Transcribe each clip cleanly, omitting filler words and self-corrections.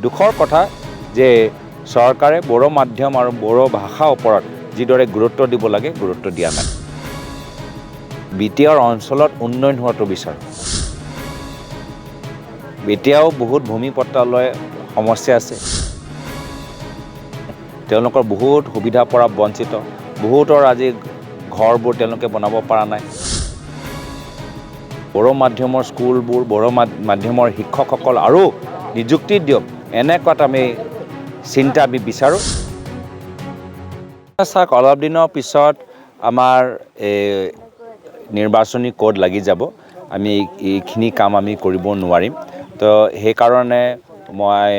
দুখৰ কথা যে চৰকাৰে বড়ো মাধ্যম আৰু বড়ো ভাষাৰ ওপৰত যিদৰে গুৰুত্ব দিব লাগে গুৰুত্ব দিয়া নাই। বিটিআৰ অঞ্চলত উন্নয়ন হোৱাটো বিচাৰোঁ। এতিয়াও বহুত ভূমিপট্টালয় সমস্যা আছে। তেওঁলোকৰ বহুত সুবিধাৰ পৰা বঞ্চিত, বহুতৰ আজি ঘৰবোৰ তেওঁলোকে বনাব পৰা নাই। বড়ো মাধ্যমৰ স্কুলবোৰ, বড়ো মাধ্যমৰ শিক্ষকসকল আৰু নিযুক্তি দিয়ক, এনেকুৱা আমি চিন্তা আমি বিচাৰোঁ। চাওক, অলপ দিনৰ পিছত আমাৰ নিৰ্বাচনী কোড লাগি যাব। আমি এইখিনি কাম আমি কৰিব নোৱাৰিম। তো সেইকাৰণে মই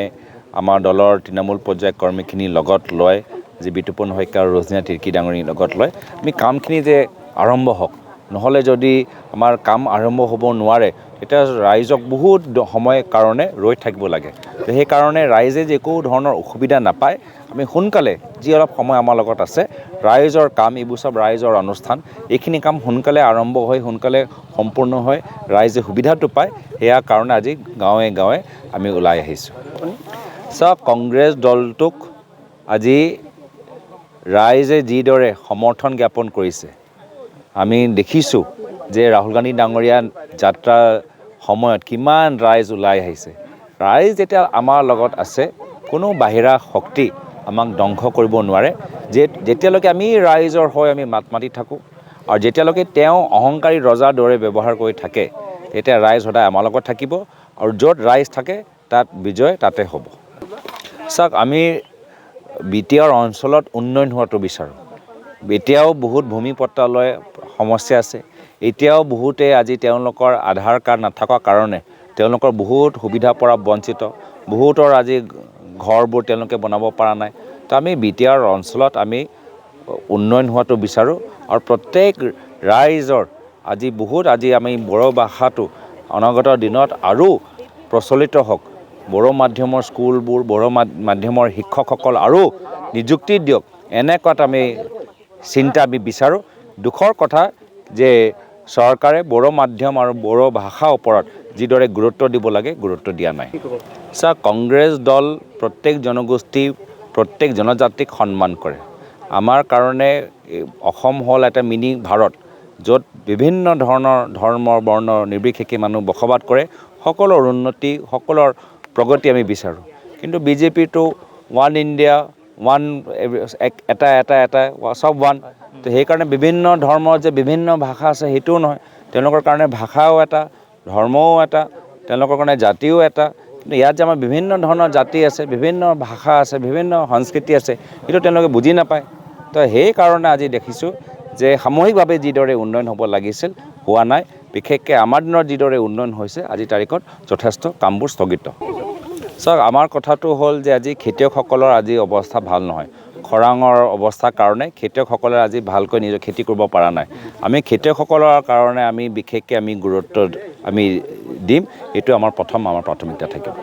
আমাৰ দলৰ তৃণমূল পৰ্যায়ৰ কৰ্মীখিনিৰ লগত লৈ যি বিতুপন শইকীয়া আৰু ৰজনীনা তিৰ্কী ডাঙৰীৰ লগত লৈ আমি কামখিনি যে আৰম্ভ হওক, নহ'লে যদি আমাৰ কাম আৰম্ভ হ'ব নোৱাৰে তেতিয়া ৰাইজক বহুত সময় কাৰণে ৰৈ থাকিব লাগে। তো সেইকাৰণে ৰাইজে যে একো ধৰণৰ অসুবিধা নাপায়, আমি সোনকালে যি অলপ সময় আমাৰ লগত আছে, ৰাইজৰ কাম, এইবোৰ চব ৰাইজৰ অনুষ্ঠান, এইখিনি কাম সোনকালে আৰম্ভ হৈ সোনকালে সম্পূৰ্ণ হৈ ৰাইজে সুবিধাটো পায়, সেয়া কাৰণে আজি গাঁৱে গাঁৱে আমি ওলাই আহিছোঁ। চাওক, কংগ্ৰেছ দলটোক আজি ৰাইজে যিদৰে সমৰ্থন জ্ঞাপন কৰিছে, আমি দেখিছোঁ যে ৰাহুল গান্ধী ডাঙৰীয়া যাত্ৰাৰ সময়ত কিমান ৰাইজ ওলাই আহিছে। ৰাইজ যেতিয়া আমাৰ লগত আছে, কোনো বাহিৰা শক্তি আমাক ধ্বংস কৰিব নোৱাৰে। যেতিয়ালৈকে আমি ৰাইজৰ হৈ আমি মাত মাতি থাকোঁ আৰু যেতিয়ালৈকে তেওঁ অহংকাৰী ৰজাৰ দৰে ব্যৱহাৰ কৰি থাকে, তেতিয়া ৰাইজ সদায় আমাৰ লগত থাকিব আৰু য'ত ৰাইজ থাকে তাত বিজয় তাতে হ'ব। চাওক, আমি বিটিআৰ অঞ্চলত উন্নয়ন হোৱাটো বিচাৰোঁ। এতিয়াও বহুত ভূমিপট্টালয় সমস্যা আছে। এতিয়াও বহুতে আজি তেওঁলোকৰ আধাৰ কাৰ্ড নাথকাৰ কাৰণে তেওঁলোকৰ বহুত সুবিধাৰ পৰা বঞ্চিত, বহুতৰ আজি ঘৰবোৰ তেওঁলোকে বনাব পৰা নাই। তো আমি বিটিআৰ অঞ্চলত আমি উন্নয়ন হোৱাটো বিচাৰোঁ আৰু প্ৰত্যেক ৰাইজৰ আজি আমি বড়ো ভাষাটো অনাগত দিনত আৰু প্ৰচলিত হওক। বড়ো মাধ্যমৰ স্কুলবোৰ, বড়ো মাধ্যমৰ শিক্ষকসকল আৰু নিযুক্তি দিয়ক, এনেকুৱা আমি চিন্তা আমি বিচাৰোঁ। দুখৰ কথা যে চৰকাৰে বড়ো মাধ্যম আৰু বড়ো ভাষাৰ ওপৰত যিদৰে গুৰুত্ব দিব লাগে গুৰুত্ব দিয়া নাই। চাওক, কংগ্ৰেছ দল প্ৰত্যেক জনগোষ্ঠী, প্ৰত্যেক জনজাতিক সন্মান কৰে। আমাৰ কাৰণে অসম হ'ল এটা মিনি ভাৰত, য'ত বিভিন্ন ধৰণৰ ধৰ্ম বৰ্ণ নিৰ্বিশেষে মানুহ বসবাস কৰে। সকলোৰ উন্নতি, সকলোৰ প্ৰগতি আমি বিচাৰোঁ। কিন্তু বিজেপিটো ওৱান ইণ্ডিয়া, ওৱান এটা চব ওৱান। তো সেইকাৰণে বিভিন্ন ধৰ্মৰ যে বিভিন্ন ভাষা আছে সেইটোও নহয়। তেওঁলোকৰ কাৰণে ভাষাও এটা, ধৰ্মও এটা, তেওঁলোকৰ কাৰণে জাতিও এটা। কিন্তু ইয়াত যে আমাৰ বিভিন্ন ধৰণৰ জাতি আছে, বিভিন্ন ভাষা আছে, বিভিন্ন সংস্কৃতি আছে, সেইটো তেওঁলোকে বুজি নাপায়। তো সেইকাৰণে আজি দেখিছোঁ যে সামূহিকভাৱে যিদৰে উন্নয়ন হ'ব লাগিছিল, হোৱা নাই। বিশেষকৈ আমাৰ দিনত যিদৰে উন্নয়ন হৈছে, আজিৰ তাৰিখত যথেষ্ট কামবোৰ স্থগিত। চাওক, আমাৰ কথাটো হ'ল যে আজি খেতিয়কসকলৰ আজি অৱস্থা ভাল নহয়। খৰাঙৰ অৱস্থাৰ কাৰণে খেতিয়কসকলে আজি ভালকৈ নিজৰ খেতি কৰিব পৰা নাই। আমি খেতিয়কসকলৰ কাৰণে আমি বিশেষকৈ আমি গুৰুত্ব দিম। এইটো আমাৰ প্ৰাথমিকতা থাকিব।